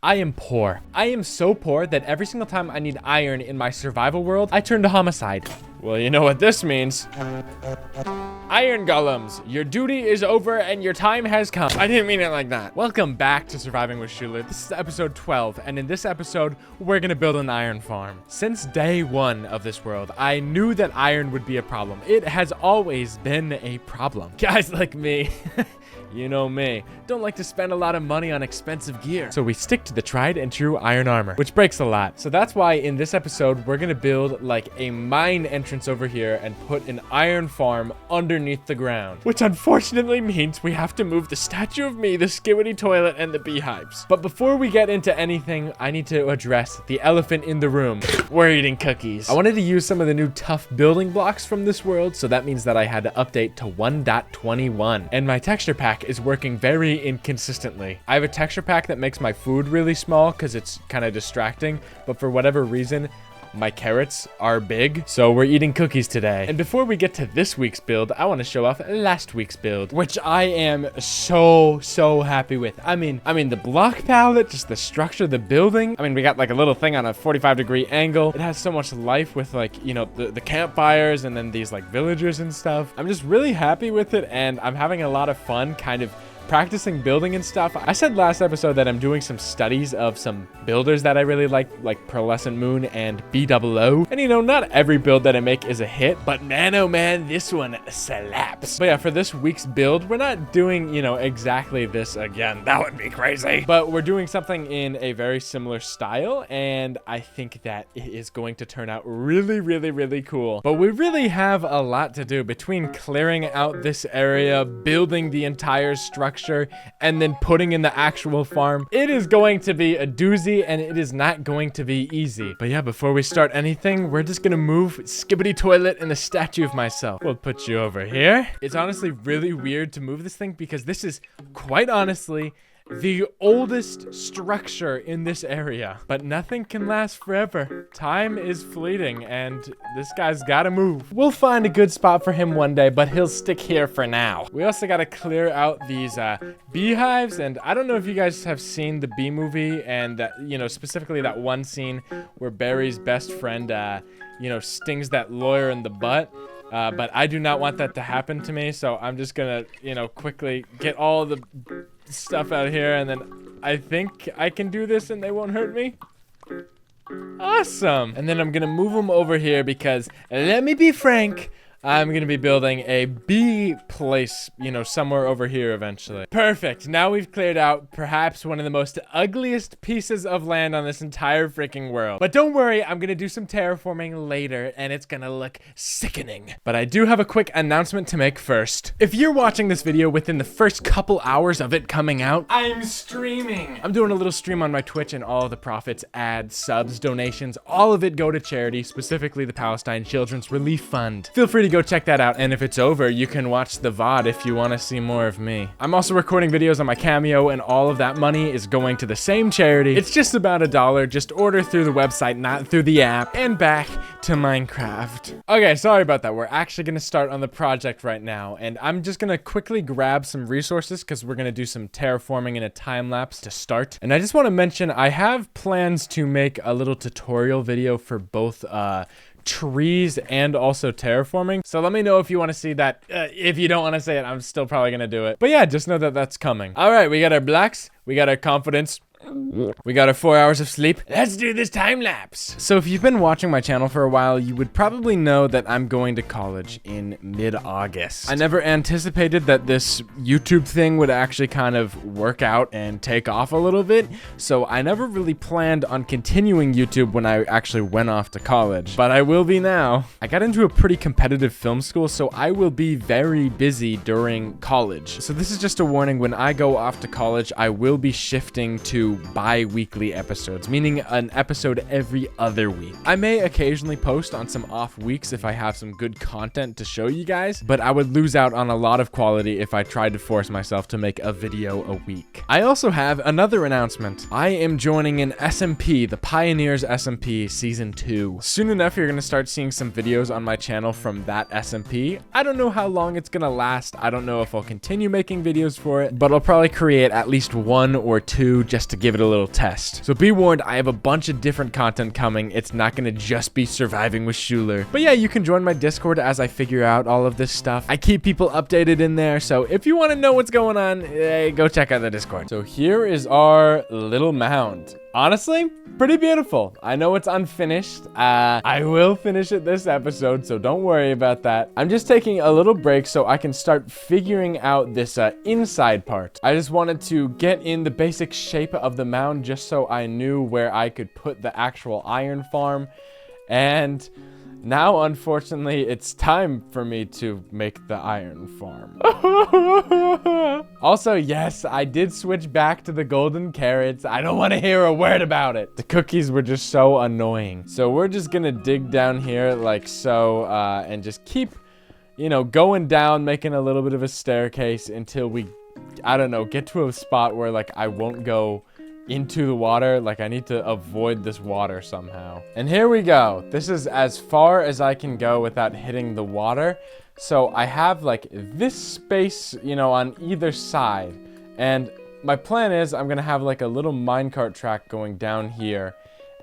I am poor. I am so poor that every single time I need iron in my survival world, I turn to homicide. Well, you know what this means. Iron golems, your duty is over and your time has come. I didn't mean it like that. Welcome back to Surviving with Shoeler. This is episode 12, and in this episode, we're gonna build an iron farm. Since day one of this world, I knew that iron would be a problem. It has always been a problem. Guys like me, you know me, don't like to spend a lot of money on expensive gear. So we stick to the tried and true iron armor, which breaks a lot. So that's why in this episode, we're gonna build like a mine entrance over here and put an iron farm underneath the ground, which unfortunately means we have to move the statue of me, the Skibby toilet, and the beehives. But before we get into anything, I need to address the elephant in the room. We're eating cookies. I wanted to use some of the new tough building blocks from this world, so that means that I had to update to 1.21, and my texture pack is working very inconsistently. I have a texture pack that makes my food really small because it's kind of distracting, but for whatever reason, my carrots are big, so we're eating cookies today. And before we get to this week's build, I want to show off last week's build, which I am so happy with. I mean, the block palette, just the structure, the building. I mean, we got like a little thing on a 45-degree angle. It has so much life with like, you know, the campfires and then these like villagers and stuff. I'm just really happy with it, and I'm having a lot of fun kind of practicing building and stuff. I said last episode that I'm doing some studies of some builders that I really like Pearlescent Moon and BOO. And you know, not every build that I make is a hit, but man, oh man, this one slaps. But yeah, for this week's build, we're not doing, you know, exactly this again. That would be crazy. But we're doing something in a very similar style, and I think that it is going to turn out really cool. But we really have a lot to do between clearing out this area, building the entire structure, and then putting in the actual farm. It is going to be a doozy, and it is not going to be easy. But yeah, before we start anything, we're just gonna move Skibby toilet and the statue of myself. We'll put you over here. It's honestly really weird to move this thing because this is quite honestly the oldest structure in this area, but nothing can last forever. Time is fleeting, and this guy's gotta move. We'll find a good spot for him one day, but he'll stick here for now. We also gotta clear out these beehives, and I don't know if you guys have seen the Bee Movie, and you know, specifically that one scene where Barry's best friend, you know, stings that lawyer in the butt. But I do not want that to happen to me, so I'm just gonna, you know, quickly get all the stuff out here, and then I think I can do this and they won't hurt me. Awesome. And then I'm gonna move them over here because, let me be frank, I'm gonna be building a bee place, you know, somewhere over here eventually. Perfect. Now we've cleared out perhaps one of the most ugliest pieces of land on this entire freaking world. But don't worry, I'm gonna do some terraforming later, and it's gonna look sickening. But I do have a quick announcement to make first. If you're watching this video within the first couple hours of it coming out, I'm streaming. I'm doing a little stream on my Twitch, and all of the profits, ads, subs, donations, all of it go to charity, specifically the Palestine Children's Relief Fund. Feel free to go check that out, and if it's over, you can watch the VOD if you want to see more of me. I'm also recording videos on my Cameo, and all of that money is going to the same charity. It's just about $1. Just order through the website, not through the app. And back to Minecraft. Okay, sorry about that. We're actually going to start on the project right now, and I'm just going to quickly grab some resources because we're going to do some terraforming in a time lapse to start. And I just want to mention, I have plans to make a little tutorial video for both trees and also terraforming, so let me know if you want to see that. If you don't want to see it, I'm still probably gonna do it, but yeah, just know that that's coming. All right, we got our blocks, we got our confidence, we got our 4 hours of sleep. Let's do this time lapse. So if you've been watching my channel for a while, you would probably know that I'm going to college in mid-August. I never anticipated that this YouTube thing would actually kind of work out and take off a little bit, so I never really planned on continuing YouTube when I actually went off to college, but I will be now. I got into a pretty competitive film school, so I will be very busy during college. So this is just a warning, when I go off to college, I will be shifting to bi-weekly episodes, meaning an episode every other week. I may occasionally post on some off weeks if I have some good content to show you guys, but I would lose out on a lot of quality if I tried to force myself to make a video a week. I also have another announcement. I am joining an SMP, the Pioneers SMP Season 2. Soon enough, you're gonna start seeing some videos on my channel from that SMP. I don't know how long it's gonna last. I don't know if I'll continue making videos for it, but I'll probably create at least 1 or 2 just to to give it a little test. So be warned, I have a bunch of different content coming. It's not gonna just be surviving with Shoeler. But yeah, you can join my Discord as I figure out all of this stuff. I keep people updated in there, so if you want to know what's going on, go check out the Discord. So here is our little mound. Honestly, pretty beautiful. I know it's unfinished. I will finish it this episode, so don't worry about that. I'm just taking a little break so I can start figuring out this inside part. I just wanted to get in the basic shape of the mound just so I knew where I could put the actual iron farm. And now, unfortunately, it's time for me to make the iron farm. Also, yes, I did switch back to the golden carrots. I don't want to hear a word about it. The cookies were just so annoying. So we're just gonna dig down here like so, and just keep, you know, going down, making a little bit of a staircase until we, I don't know, get to a spot where like I won't go into the water. Like I need to avoid this water somehow. And here we go. This is as far as I can go without hitting the water. So I have like this space, you know, on either side. And my plan is I'm gonna have like a little minecart track going down here.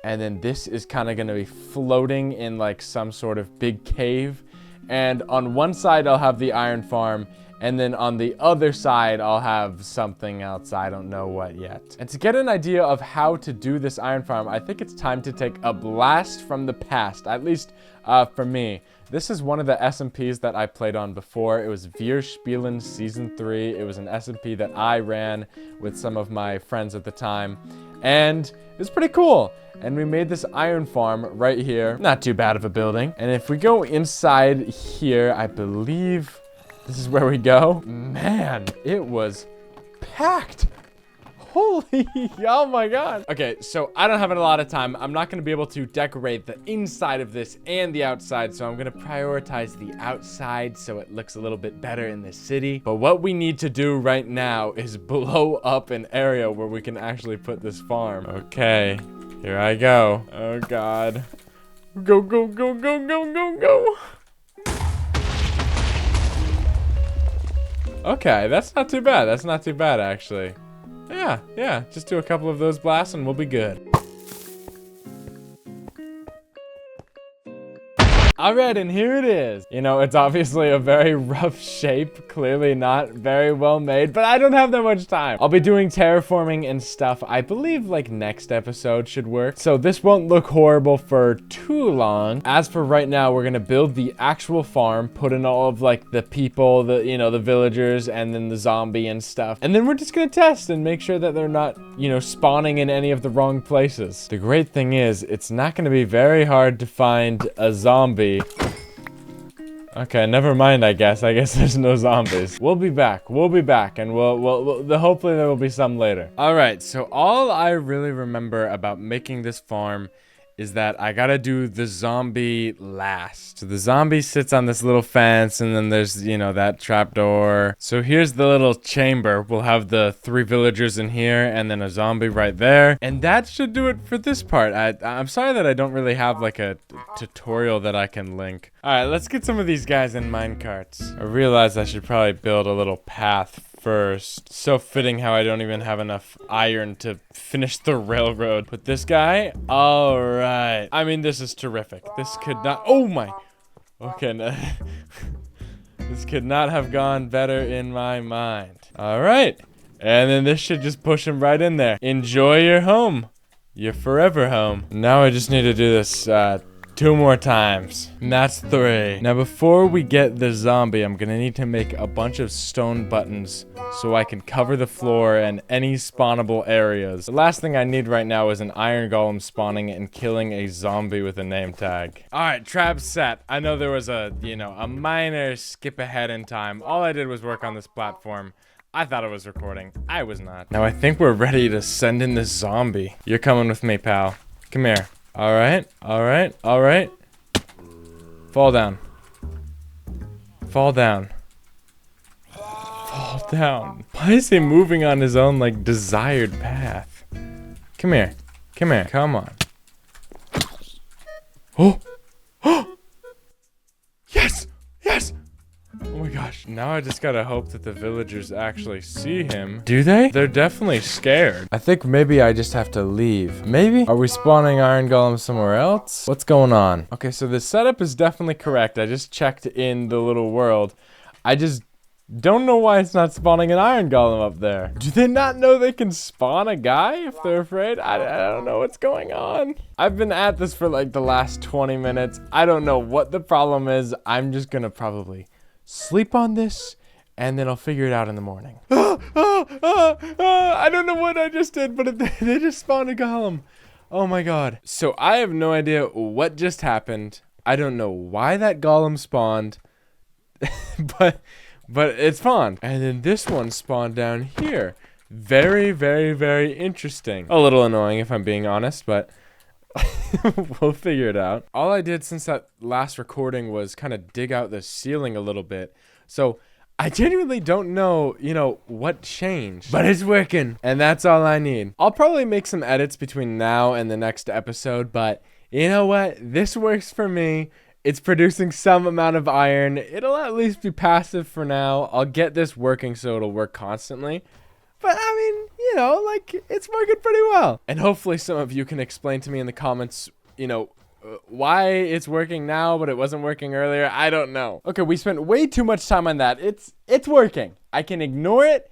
And then this is kind of gonna be floating in like some sort of big cave. And on one side I'll have the iron farm. And then on the other side, I'll have something else. I don't know what yet. And to get an idea of how to do this iron farm, I think it's time to take a blast from the past, at least for me. This is one of the SMPs that I played on before. It was Wir Spielen Season 3. It was an SMP that I ran with some of my friends at the time. And it was pretty cool. And we made this iron farm right here. Not too bad of a building. And if we go inside here, I believe this is where we go. Man, it was packed. Holy, oh my God. Okay, so I don't have a lot of time. I'm not gonna be able to decorate the inside of this and the outside, so I'm gonna prioritize the outside so it looks a little bit better in the city. But what we need to do right now is blow up an area where we can actually put this farm. Okay, here I go. Oh God. Go, go, go, go, go, go, go. Okay, that's not too bad. That's not too bad, actually. Yeah, just do a couple of those blasts and we'll be good. All right, and here it is. You know, it's obviously a very rough shape, clearly not very well made, but I don't have that much time. I'll be doing terraforming and stuff. I believe like next episode should work. So this won't look horrible for too long. As for right now, we're gonna build the actual farm, put in all of like the people, the, you know, the villagers, and then the zombie and stuff. And then we're just gonna test and make sure that they're not, you know, spawning in any of the wrong places. The great thing is, it's not gonna be very hard to find a zombie. Okay, never mind, I guess. I guess there's no zombies. We'll be back, and we'll hopefully there will be some later. All right, so all I really remember about making this farm is that I gotta do the zombie last. So the zombie sits on this little fence, and then there's, you know, that trapdoor. So here's the little chamber. We'll have the 3 villagers in here, and then a zombie right there. And that should do it for this part. I'm sorry that I don't really have like a tutorial that I can link. All right, let's get some of these guys in minecarts. I realized I should probably build a little path first. So fitting how I don't even have enough iron to finish the railroad. Put this guy. All right. I mean, this is terrific. This could not. Oh my. Okay. No. This could not have gone better in my mind. All right. And then this should just push him right in there. Enjoy your home. Your forever home. Now I just need to do this 2 more times. And that's 3. Now before we get the zombie, I'm gonna need to make a bunch of stone buttons so I can cover the floor and any spawnable areas. The last thing I need right now is an iron golem spawning and killing a zombie with a name tag. Alright, trap set. I know there was a, you know, a minor skip ahead in time. All I did was work on this platform. I thought it was recording. I was not. Now I think we're ready to send in this zombie. You're coming with me, pal. Come here. All right. Fall down. Fall down. Why is he moving on his own, like, desired path? Come here. Come on. Oh! Yes! Oh my gosh. Now I just gotta hope that the villagers actually see him. Do they? They're definitely scared. I think maybe I just have to leave. Maybe? Are we spawning iron golems somewhere else? What's going on? Okay, so the setup is definitely correct. I just checked in the little world. I just don't know why it's not spawning an iron golem up there. Do they not know they can spawn a guy if they're afraid? I don't know what's going on. I've been at this for like the last 20 minutes. I don't know what the problem is. I'm just gonna probably sleep on this and then I'll figure it out in the morning. I don't know what I just did, but they just spawned a golem. Oh my god. So I have no idea what just happened. I don't know why that golem spawned, but it's fun. And then this one spawned down here. Very, very, very interesting. A little annoying if I'm being honest, but we'll figure it out. All I did since that last recording was kind of dig out the ceiling a little bit. So I genuinely don't know, what changed, but it's working, and that's all I need. I'll probably make some edits between now and the next episode, but you know what? This works for me. It's producing some amount of iron. It'll at least be passive for now. I'll get this working so it'll work constantly. But I mean, it's working pretty well. And hopefully some of you can explain to me in the comments, why it's working now, but it wasn't working earlier. I don't know. Okay, we spent way too much time on that. It's working. I can ignore it.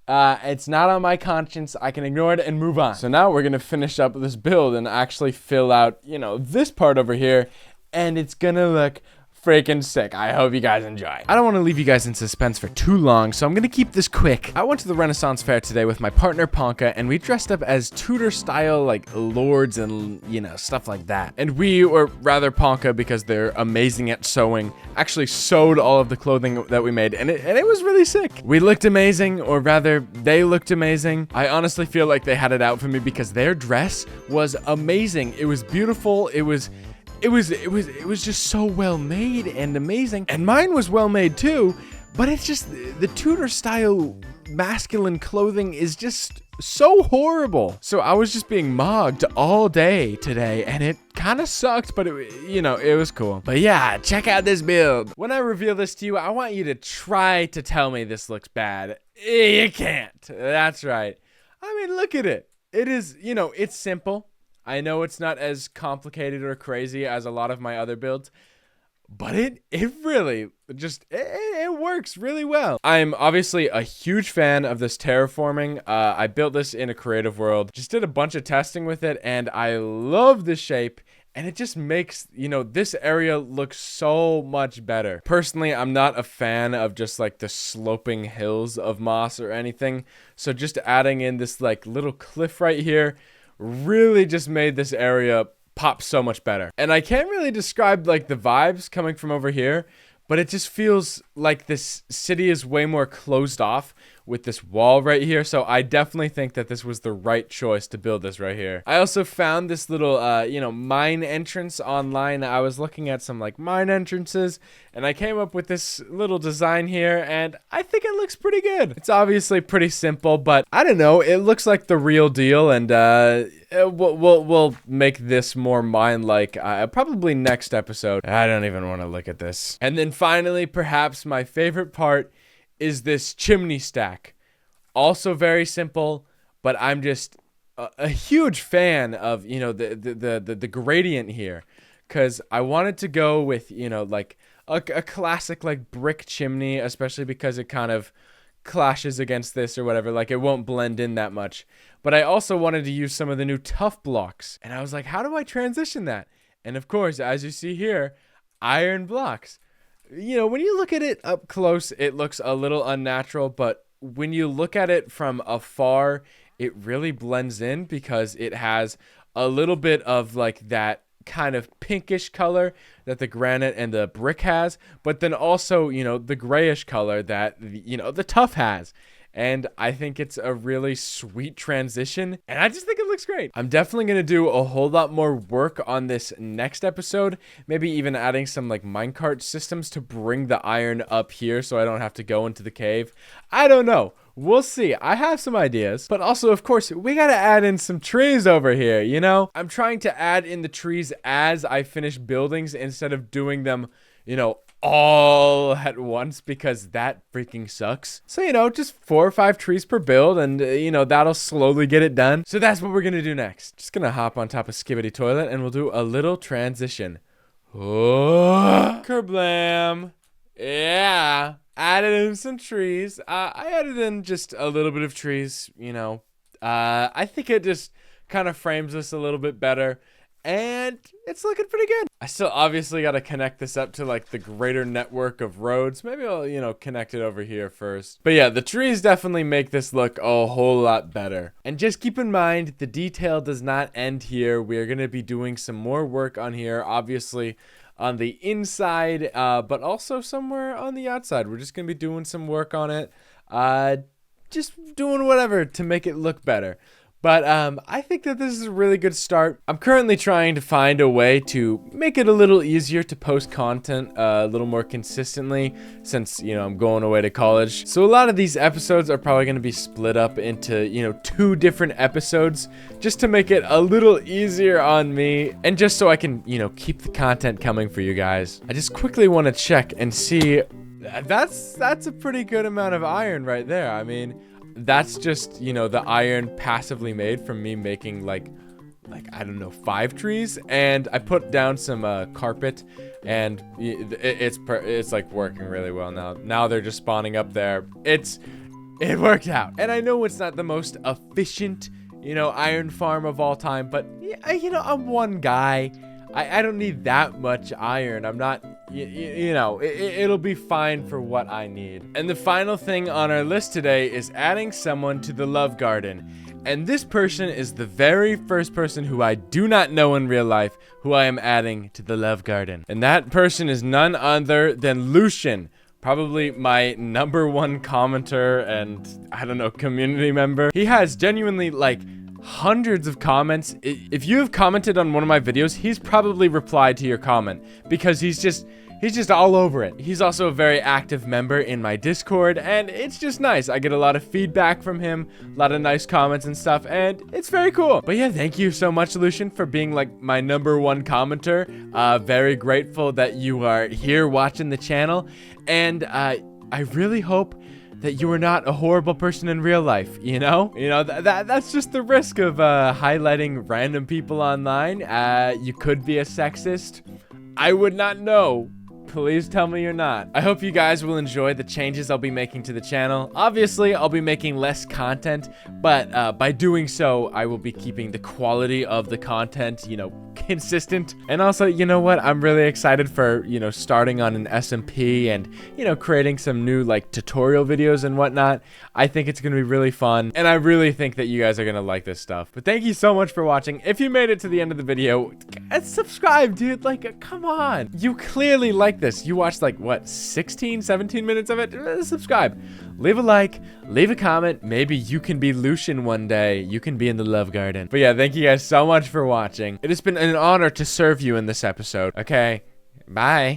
It's not on my conscience. I can ignore it and move on. So now we're going to finish up this build and actually fill out, this part over here. And it's gonna look freaking sick. I hope you guys enjoy. I don't want to leave you guys in suspense for too long, so I'm gonna keep this quick. I went to the Renaissance Fair today with my partner Ponka, and we dressed up as Tudor style like lords and stuff like that. And we, or rather Ponka, because they're amazing at sewing, actually sewed all of the clothing that we made, and it was really sick. We looked amazing, or rather they looked amazing. I honestly feel like they had it out for me because their dress was amazing. It was beautiful. It was just so well made and amazing. And mine was well made too, but it's just the Tudor style masculine clothing is just so horrible. So I was just being mogged all day today, and it kind of sucked, but it was cool. But yeah, check out this build. When I reveal this to you, I want you to try to tell me this looks bad. You can't. That's right. I mean, look at it. It is, it's simple. I know it's not as complicated or crazy as a lot of my other builds, but it really just, it works really well. I'm obviously a huge fan of this terraforming. I built this in a creative world, just did a bunch of testing with it, and I love the shape, and it just makes, this area look so much better. Personally, I'm not a fan of just like the sloping hills of moss or anything, so just adding in this like little cliff right here really just made this area pop so much better. And I can't really describe like the vibes coming from over here, but it just feels like this city is way more closed off with this wall right here. So I definitely think that this was the right choice to build this right here. I also found this little, mine entrance online. I was looking at some like mine entrances, and I came up with this little design here, and I think it looks pretty good. It's obviously pretty simple, but I don't know. It looks like the real deal, and we'll make this more mine-like probably next episode. I don't even want to look at this. And then finally, perhaps my favorite part is this chimney stack. Also very simple, but I'm just a huge fan of, the gradient here, because I wanted to go with, like a classic like brick chimney, especially because it kind of clashes against this or whatever. Like it won't blend in that much. But I also wanted to use some of the new tough blocks, and I was like, how do I transition that? And of course, as you see here, iron blocks. When you look at it up close, it looks a little unnatural, but when you look at it from afar, it really blends in because it has a little bit of like that kind of pinkish color that the granite and the brick has, but then also, the grayish color that, the tuff has. And I think it's a really sweet transition, and I just think it looks great. I'm definitely going to do a whole lot more work on this next episode, maybe even adding some like minecart systems to bring the iron up here so I don't have to go into the cave. I don't know. We'll see. I have some ideas, but also, of course, we got to add in some trees over here, I'm trying to add in the trees as I finish buildings instead of doing them, all at once because that freaking sucks. So, you know, just 4 or 5 trees per build, and, you know, that'll slowly get it done. So that's what we're going to do next. Just going to hop on top of Skibby Toilet, and we'll do a little transition. Oh, kerblam. Yeah. Added in some trees. I added in just a little bit of trees, you know. I think it just kind of frames this a little bit better. And it's looking pretty good. I still obviously got to connect this up to like the greater network of roads. Maybe I'll, you know, connect it over here first. But yeah, the trees definitely make this look a whole lot better. And just keep in mind, the detail does not end here. We're going to be doing some more work on here, obviously on the inside, but also somewhere on the outside. We're just going to be doing some work on it. Just doing whatever to make it look better. But I think that this is a really good start. I'm currently trying to find a way to make it a little easier to post content a little more consistently since, you know, I'm going away to college. So a lot of these episodes are probably going to be split up into, you know, 2 different episodes just to make it a little easier on me and just so I can, you know, keep the content coming for you guys. I just quickly want to check and see. That's a pretty good amount of iron right there. I mean, that's just, you know, the iron passively made from me making like I don't know, 5 trees, and I put down some carpet, and it's like working really well now. Now they're just spawning up there. It worked out, and I know it's not the most efficient, you know, iron farm of all time, but you know, I'm one guy. I don't need that much iron. I'm not, you know, it'll be fine for what I need. And the final thing on our list today is adding someone to the love garden. And this person is the very first person who I do not know in real life who I am adding to the love garden. And that person is none other than Lucian. Probably my #1 commenter and, I don't know, community member. He has genuinely, like, hundreds of comments. If you have commented on one of my videos, he's probably replied to your comment because he's just all over it. He's also a very active member in my Discord, and it's just nice. I get a lot of feedback from him, a lot of nice comments and stuff, and it's very cool. But yeah, thank you so much, Lucian, for being like my #1 commenter. Very grateful that you are here watching the channel, and I really hope that you are not a horrible person in real life, you know? You know, that's just the risk of highlighting random people online. You could be a sexist. I would not know. Please tell me you're not. I hope you guys will enjoy the changes I'll be making to the channel. Obviously, I'll be making less content, but by doing so, I will be keeping the quality of the content, you know, consistent. And also, you know what? I'm really excited for, you know, starting on an SMP and, you know, creating some new, like, tutorial videos and whatnot. I think it's going to be really fun, and I really think that you guys are going to like this stuff. But thank you so much for watching. If you made it to the end of the video, subscribe, dude. Like, come on. You clearly like this. You watched like what, 16, 17 minutes of it? Subscribe, leave a like, leave a comment. Maybe you can be Lucian one day. You can be in the love garden. But yeah, thank you guys so much for watching. It has been an honor to serve you in this episode. Okay, bye.